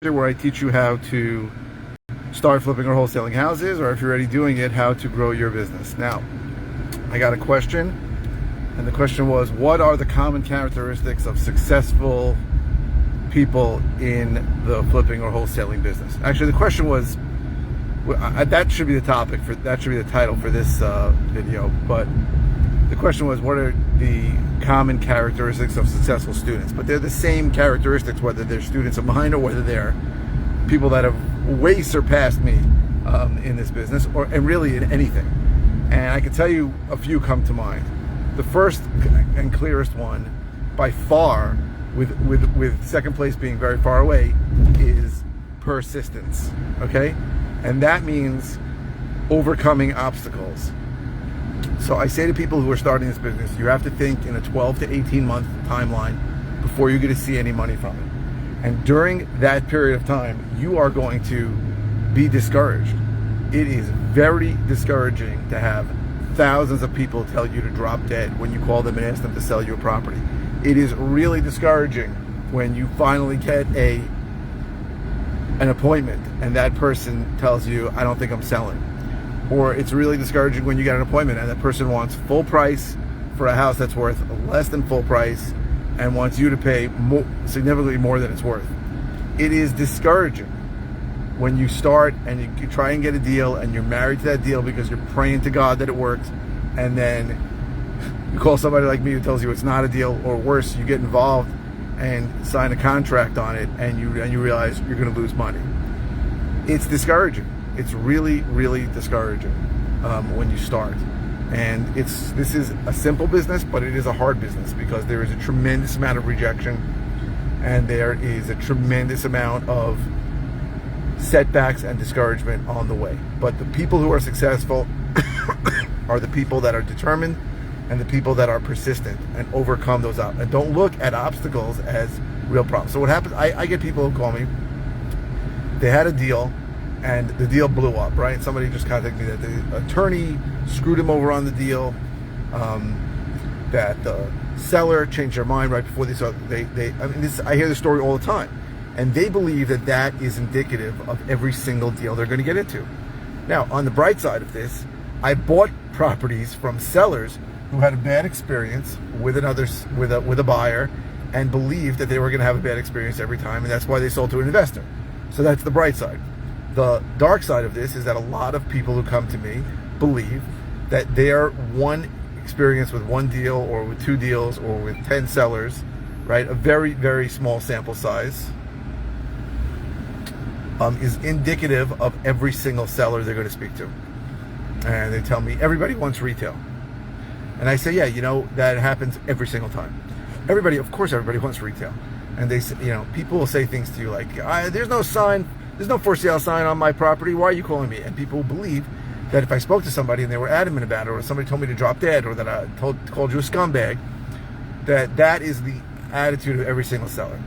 where I teach you how to start flipping or wholesaling houses, or if you're already doing it, how to grow your business. Now, I got a question, and the question was, what are the common characteristics of successful people in the flipping or wholesaling business? Actually, the question was, that should be the topic for, that should be the title for this video, but the question was, what are the common characteristics of successful students? But they're the same characteristics, whether they're students of mine or whether they're people that have way surpassed me in this business, and really in anything. And I can tell you a few come to mind. The first and clearest one, by far, with second place being very far away, is persistence. Okay, and that means overcoming obstacles. So I say to people who are starting this business, you have to think in a 12 to 18 month timeline before you're going to see any money from it. And during that period of time, you are going to be discouraged. It is very discouraging to have thousands of people tell you to drop dead when you call them and ask them to sell you a property. It is really discouraging when you finally get an appointment and that person tells you, I don't think I'm selling. Or it's really discouraging when you get an appointment and that person wants full price for a house that's worth less than full price and wants you to pay significantly more than it's worth. It is discouraging when you start and you try and get a deal and you're married to that deal because you're praying to God that it works, and then you call somebody like me who tells you it's not a deal, or worse, you get involved and sign a contract on it and you realize you're going to lose money. It's discouraging. It's really, really discouraging when you start. And this is a simple business, but it is a hard business because there is a tremendous amount of rejection and there is a tremendous amount of setbacks and discouragement on the way. But the people who are successful are the people that are determined and the people that are persistent and overcome those and don't look at obstacles as real problems. So what happens, I get people who call me, they had a deal and the deal blew up, right? Somebody just contacted me that the attorney screwed him over on the deal, that the seller changed their mind right before they saw. I hear this story all the time, and they believe that that is indicative of every single deal they're going to get into. Now, on the bright side of this, I bought properties from sellers who had a bad experience with a buyer and believed that they were going to have a bad experience every time, and that's why they sold to an investor. So that's the bright side. The dark side of this is that a lot of people who come to me believe that their one experience with one deal or with two deals or with 10 sellers, right, a very, very small sample size, is indicative of every single seller they're going to speak to. And they tell me, everybody wants retail. And I say, yeah, you know, that happens every single time. Of course everybody wants retail. And they say, you know, people will say things to you like, there's no for sale sign on my property, why are you calling me? And people believe that if I spoke to somebody and they were adamant about it, or somebody told me to drop dead, or that I called you a scumbag, that is the attitude of every single seller.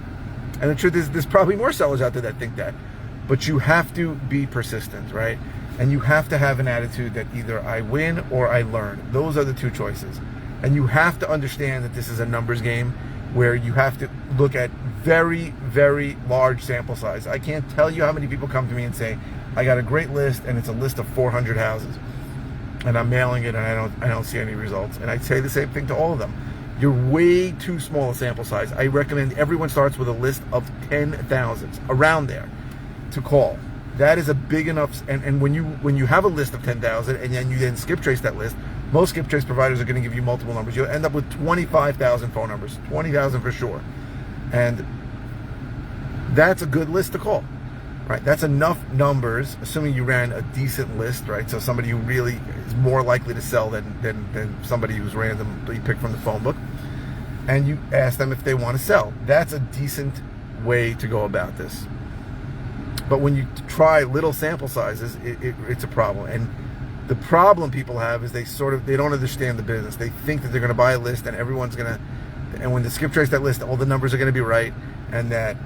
And the truth is, there's probably more sellers out there that think that. But you have to be persistent, right? And you have to have an attitude that either I win or I learn. Those are the two choices. And you have to understand that this is a numbers game where you have to look at very, very large sample size. I can't tell you how many people come to me and say, I got a great list and it's a list of 400 houses and I'm mailing it and I don't see any results. And I say the same thing to all of them. You're way too small a sample size. I recommend everyone starts with a list of 10,000, around there, to call. That is a big enough, and when you have a list of 10,000 and then you then skip trace that list, most skip trace providers are going to give you multiple numbers. You'll end up with 25,000 phone numbers, 20,000 for sure. And that's a good list to call, right? That's enough numbers, assuming you ran a decent list, right? So somebody who really is more likely to sell than somebody who's randomly picked from the phone book. And you ask them if they want to sell. That's a decent way to go about this. But when you try little sample sizes, it's a problem. And the problem people have is they don't understand the business. They think that they're going to buy a list and and when they skip trace that list, all the numbers are going to be right, and that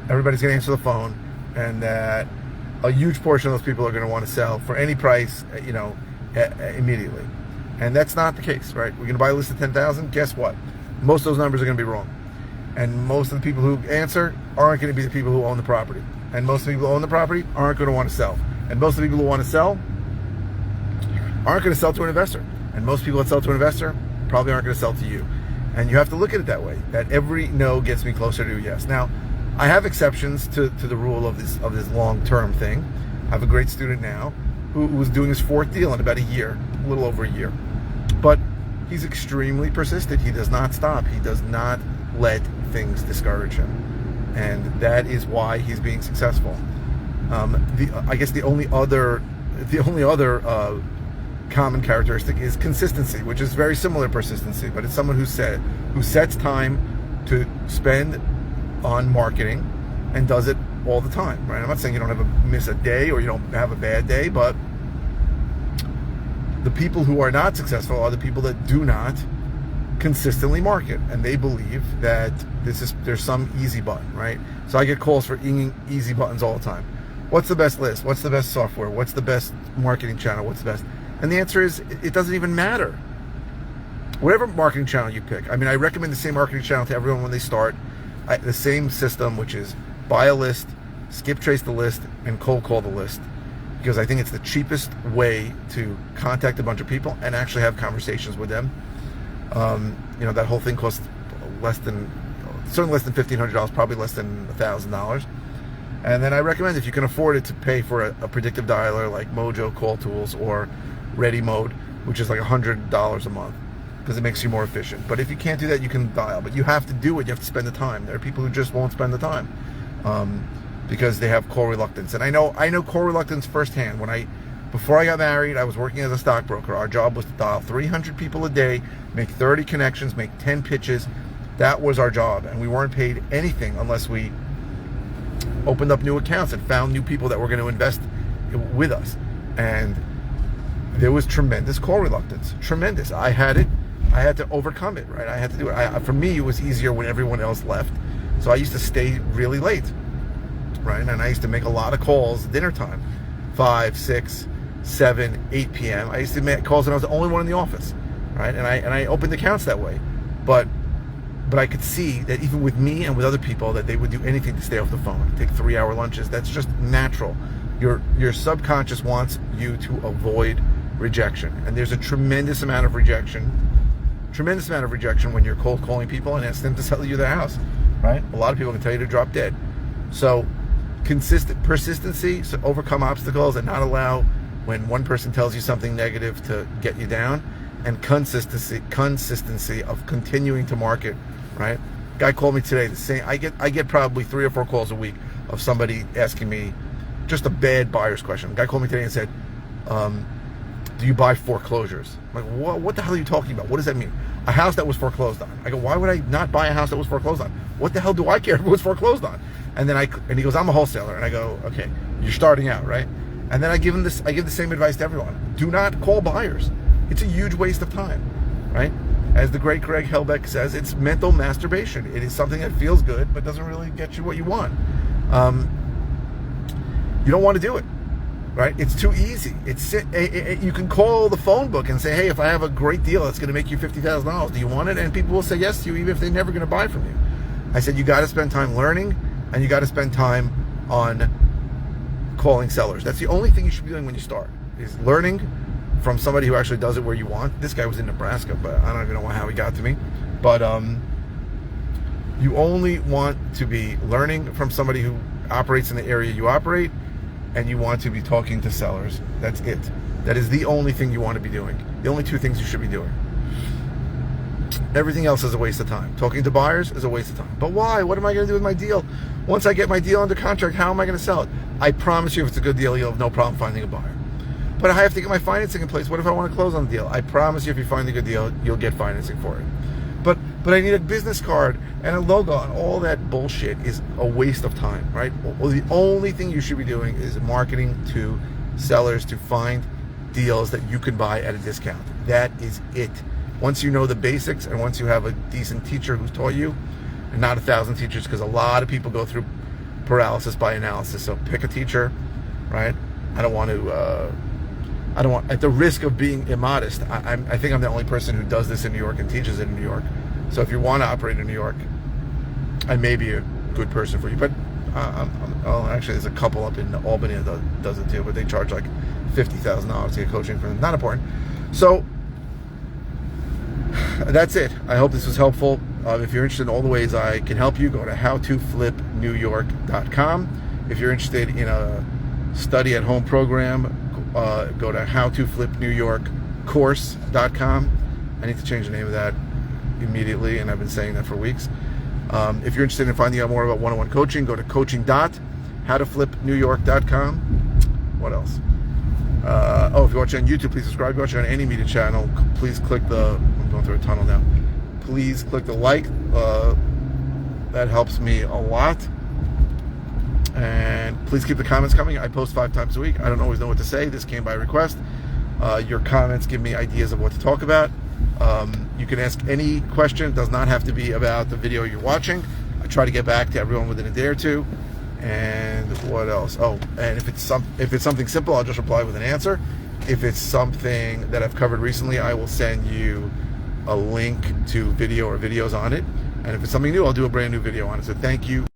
everybody's going to answer the phone, and that a huge portion of those people are going to want to sell for any price, you know, immediately. And that's not the case, right? We're going to buy a list of 10,000. Guess what? Most of those numbers are going to be wrong. And most of the people who answer aren't going to be the people who own the property. and most of the people who own the property aren't going to want to sell. And most of the people who want to sell aren't going to sell to an investor. And most people that sell to an investor probably aren't going to sell to you. And you have to look at it that way, that every no gets me closer to a yes. Now, I have exceptions to the rule of this long-term thing. I have a great student now who was doing his 4th deal in about a year, a little over a year. But he's extremely persistent. He does not stop. He does not let things discourage him. And that is why he's being successful. I guess the only other common characteristic is consistency, which is very similar to persistency, but it's someone who sets time to spend on marketing and does it all the time, right? I'm not saying you don't miss a day or you don't have a bad day, but the people who are not successful are the people that do not consistently market, and they believe that there's some easy button, right? So I get calls for easy buttons all the time. What's the best list? What's the best software? What's the best marketing channel? What's the best? And the answer is, it doesn't even matter. Whatever marketing channel you pick. I mean, I recommend the same marketing channel to everyone when they start. The same system, which is buy a list, skip trace the list, and cold call the list. Because I think it's the cheapest way to contact a bunch of people and actually have conversations with them. That whole thing costs certainly less than $1,500, probably less than $1,000. And then I recommend, if you can afford it, to pay for a predictive dialer like Mojo, Call Tools, or Ready Mode, which is like $100 a month, because it makes you more efficient. But if you can't do that, you can dial. But you have to do it. You have to spend the time. There are people who just won't spend the time because they have call reluctance. And I know call reluctance firsthand. Before I got married, I was working as a stockbroker. Our job was to dial 300 people a day, make 30 connections, make 10 pitches. That was our job, and we weren't paid anything unless we opened up new accounts and found new people that were going to invest with us. And there was tremendous call reluctance. Tremendous. I had it. I had to overcome it, right? I had to do it. For me, it was easier when everyone else left. So I used to stay really late, right? And I used to make a lot of calls dinner time, 5, 6, 7, 8 p.m. I used to make calls when I was the only one in the office, right? And I opened accounts that way. But I could see that even with me and with other people, that they would do anything to stay off the phone, take 3-hour lunches. That's just natural. Your subconscious wants you to avoid rejection. And there's a tremendous amount of rejection when you're cold calling people and ask them to sell you their house, right? A lot of people can tell you to drop dead. So persistency, so overcome obstacles and not allow when one person tells you something negative to get you down, and consistency of continuing to market, right? Guy called me today, the same. I get probably 3 or 4 calls a week of somebody asking me just a bad buyer's question. Guy called me today and said, do you buy foreclosures? I'm like, what the hell are you talking about? What does that mean? A house that was foreclosed on. I go, why would I not buy a house that was foreclosed on? What the hell do I care if it was foreclosed on? And he goes, I'm a wholesaler. And I go, okay, you're starting out, right? And then I give the same advice to everyone. Do not call buyers. It's a huge waste of time, right? As the great Greg Helbeck says, it's mental masturbation. It is something that feels good, but doesn't really get you what you want. You don't want to do it, right? It's too easy. You can call the phone book and say, hey, if I have a great deal that's going to make you $50,000, do you want it? And people will say yes to you, even if they're never going to buy from you. I said, you got to spend time learning, and you got to spend time on calling sellers. That's the only thing you should be doing when you start, is learning from somebody who actually does it where you want. This guy was in Nebraska, but I don't even know how he got to me. But you only want to be learning from somebody who operates in the area you operate, and you want to be talking to sellers. That's it. That is the only thing you want to be doing. The only 2 things you should be doing. Everything else is a waste of time. Talking to buyers is a waste of time. But why? What am I going to do with my deal? Once I get my deal under contract, how am I going to sell it? I promise you, if it's a good deal, you'll have no problem finding a buyer. But I have to get my financing in place. What if I want to close on the deal? I promise you, if you find a good deal, you'll get financing for it. But I need a business card and a logo, and all that bullshit is a waste of time, right? Well, the only thing you should be doing is marketing to sellers to find deals that you can buy at a discount. That is it. Once you know the basics, and once you have a decent teacher who's taught you, and not 1,000 teachers, because a lot of people go through paralysis by analysis. So pick a teacher, right? I don't want, at the risk of being immodest, I think I'm the only person who does this in New York and teaches it in New York. So if you want to operate in New York, I may be a good person for you. But Actually, there's a couple up in Albany that does it too, but they charge like $50,000 to get coaching for them. Not important. So that's it. I hope this was helpful. If you're interested in all the ways I can help you, go to howtoflipnewyork.com. If you're interested in a study at home program, go to howtoflipnewyorkcourse.com. I need to change the name of that immediately, and I've been saying that for weeks. If you're interested in finding out more about one-on-one coaching, go to coaching.howtoflipnewyork.com. What else? If you're watching on YouTube, please subscribe. If you're watching on any media channel, please click I'm going through a tunnel now. Please click the like. That helps me a lot. And please keep the comments coming. I post 5 times a week. I don't always know what to say. This came by request. Your comments give me ideas of what to talk about. You can ask any question. It does not have to be about the video you're watching. I try to get back to everyone within a day or two. And what else? And if it's something simple, I'll just reply with an answer. If it's something that I've covered recently, I will send you a link to video or videos on it. And if it's something new, I'll do a brand new video on it. So thank you